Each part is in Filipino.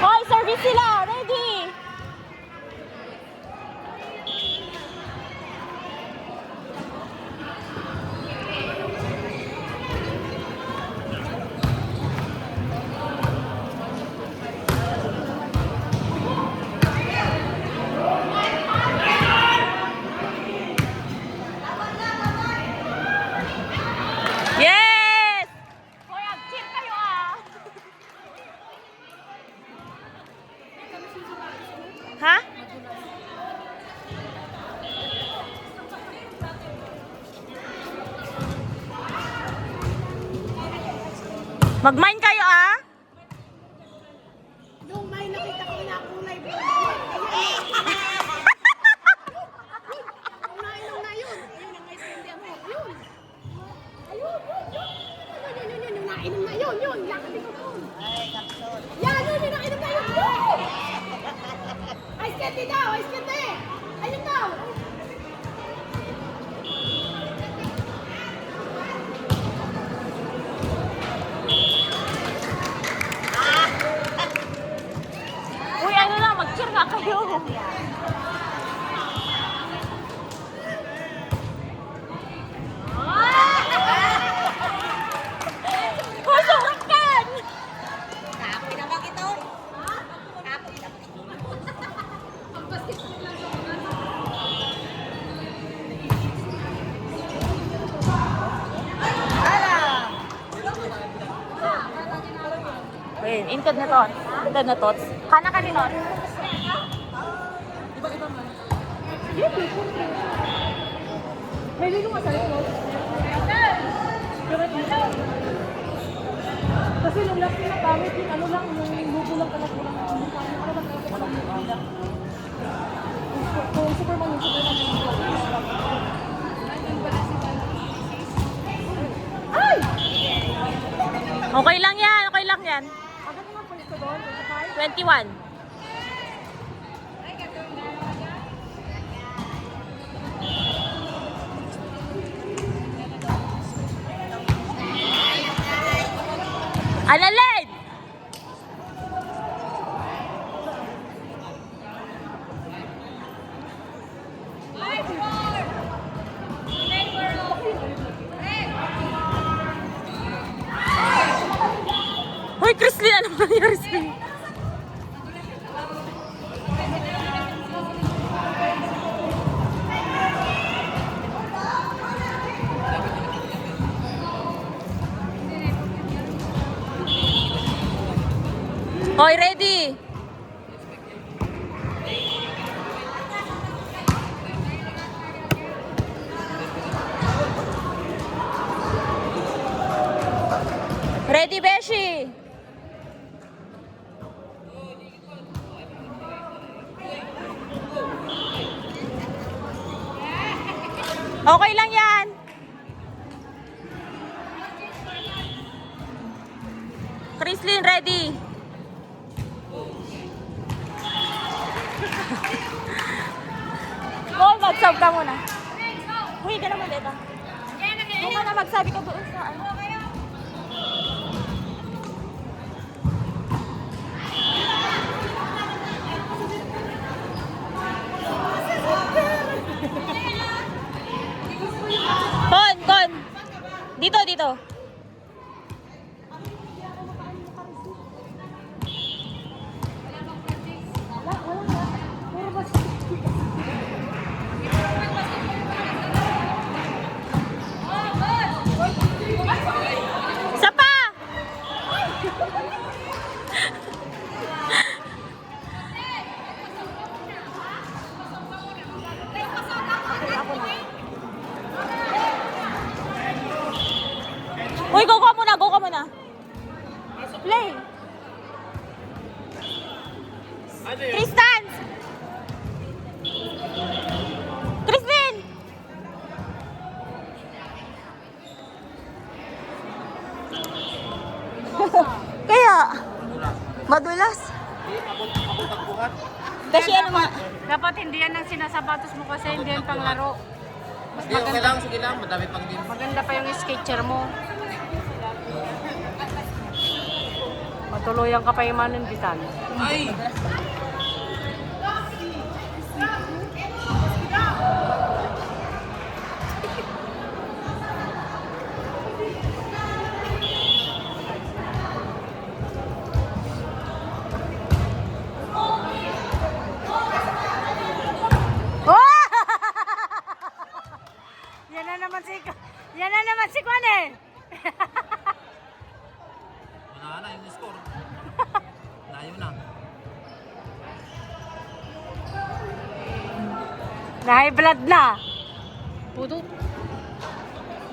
Hoy, service sila! Ready! Yes! Hoy, cheer kayo ah! Ha? Mag-mine kayo ah! Yung may nakita ko na kulay blue. Ayun na yun. Ayun ang naiintindihan mo. Yun. Ayun. Yung nainom na yun. Yun. Lakad ko po. Ay, kapson. Yan, yun. Yung nainom na yun. Yun. Ice candy daw. Ice candy. Ayun daw. Uy, ano lang, mag-cheer nga kayo. Hoy, surakan! Kapoy na ba ito? Kapoy na ba? Ang basketball lang sa mga. Wait, intod na to. Intod na to. Kana ka din, Not? May lino ka sa ito. Kasi nung last na gamit yung ano lang, yung logo lang pala kulang. Ano lang kaya kung Superman yung Ay! Okay lang yan, okay lang yan. Agad naman po ito doon. 21. Analin! Hoy, Chrislyn, anong nangyari sa'yo? Hoy, ready? Ready, Beshi? Okay lang yan. Chrislyn, ready? Call, mag-sub ka muna. Uy, ka naman dito. Kung ka na magsabi ka doon sa ano. Kon! Dito, dito. Isa pa! Uy, go ka muna, go ka muna. Play. Tristan! Christine! Kaya, madulas. Kasi ano mga... Dapat hindi yan ang sinasapatos mo kasi hindi yan panglaro. Mas Hindi, okay lang, sige lang, madami pang din. maganda pa yung sketcher mo. Matuluyan ka pa imanin bisan. Ay! Oh! Yan na naman si Kwan eh. Wala na yung score. Layo na. Na high blood na. Puto.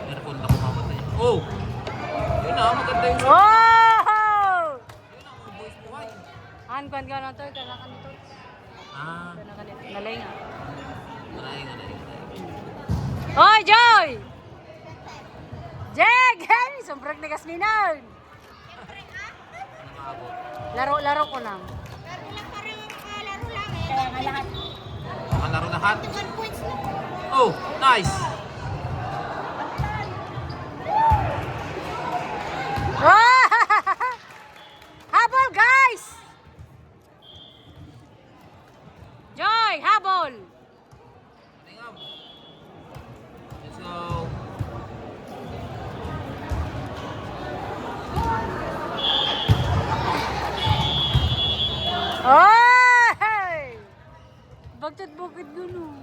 Aircon na kumamatay. Oh! Yun na, maganda yung Oh! Yun na, mga boys buhay. Kwan ka na to, kanakan to. Ah, Nalay nga. nalay. Hoy, Joy! Jeg! Hey! Sombrang nagas ninan. Nakakabot. Laro ko lang. Kaya nga lahat. Makalaro lahat. 1 points na. Oh, nice! Oh! Habol, guys! Joy, habol! Tingam. Let's go. Oh! Hey! Bakit gano'n?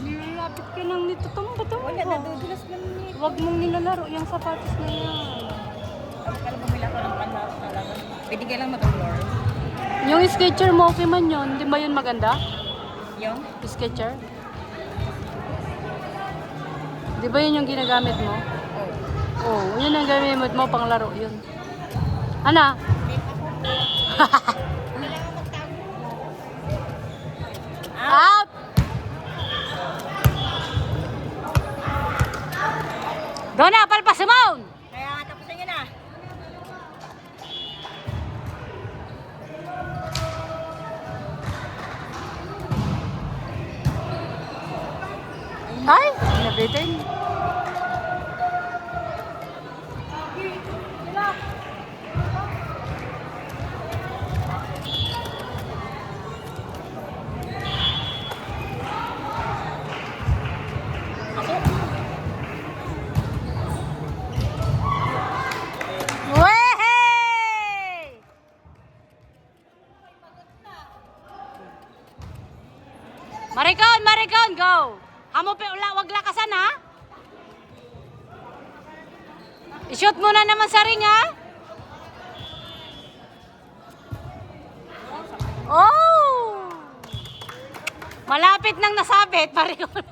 Nilalapit ka lang nito. Tumba. Wala, nadudulas lang niya. Huwag mong nilalaro yung sapatos na yan. Alam mo, bumila ko ng panlaro talaga. Pwede ka lang mag-floor. Yung sketcher mo, okay man yun. Di ba yun maganda? Yung? Sketcher? Di ba yun yung ginagamit mo? Oo, yun ang gamit mo pang laro yun. Ana? Out! Doon na, palpas Simone! Kaya nga, tapos na yun ah. Ay, nabitin. Wey! Maricon, go! Hamo pe wag lakasan ha? I-shoot mo na naman sa ring ha? Oh! Malapit nang nasabit, Maricon.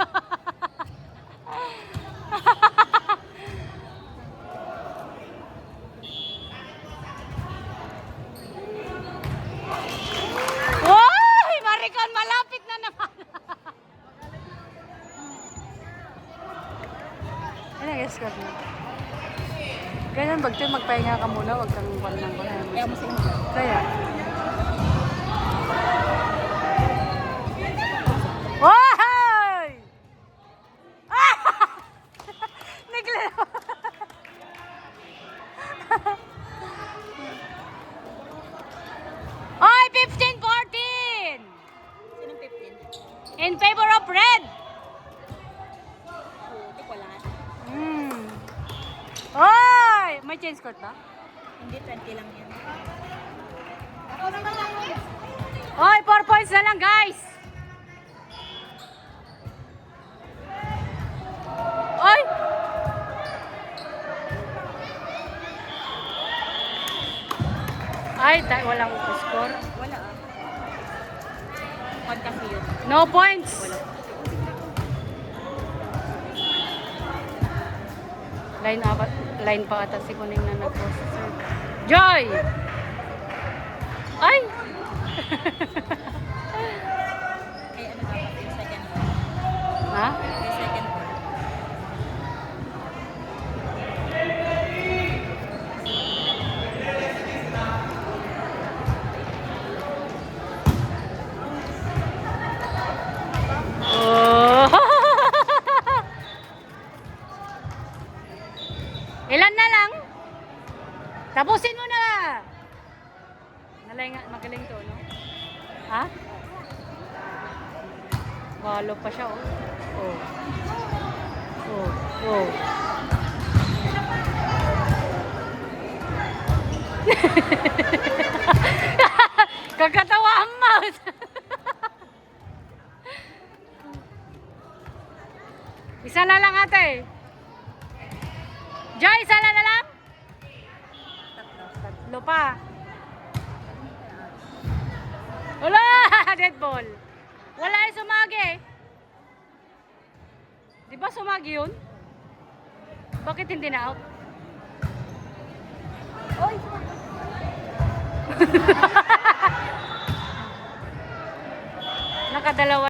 Uy! Maricon, malapit na naman. Ano guys ko? Ganyan, bagto magpahinga ka muna, wag kang wala ng wala. Kaya mo sa inyo. Kaya. Wow! Ah! Naglaro. Oy, 15-14! Sinong 15? In favor of red. Puti ko lahat. Oy! May change court ba? Hindi, 20 lang yan. Oy, 4 points na lang, guys! Oy! Ay, walang score. Wala ah. Pag kasi yun. No points. Line pa ata si Kuning na nag-post. Joy! Ay! Kaya ano dapat yung second one? Ha? Yung second one. Oh. Ilan na lang? Tapusin mo na! Magaling to, no? Ha? Walo pa siya, oh. Oh. Oh. Oh. Kakatawa ang mouse. Isa na lang ate. Joy, isa na lang? Tatlo pa. Wala! Dead ball. Wala yung sumagi. Di ba sumagi yun? Bakit hindi na out? Oy! Nakadalawa.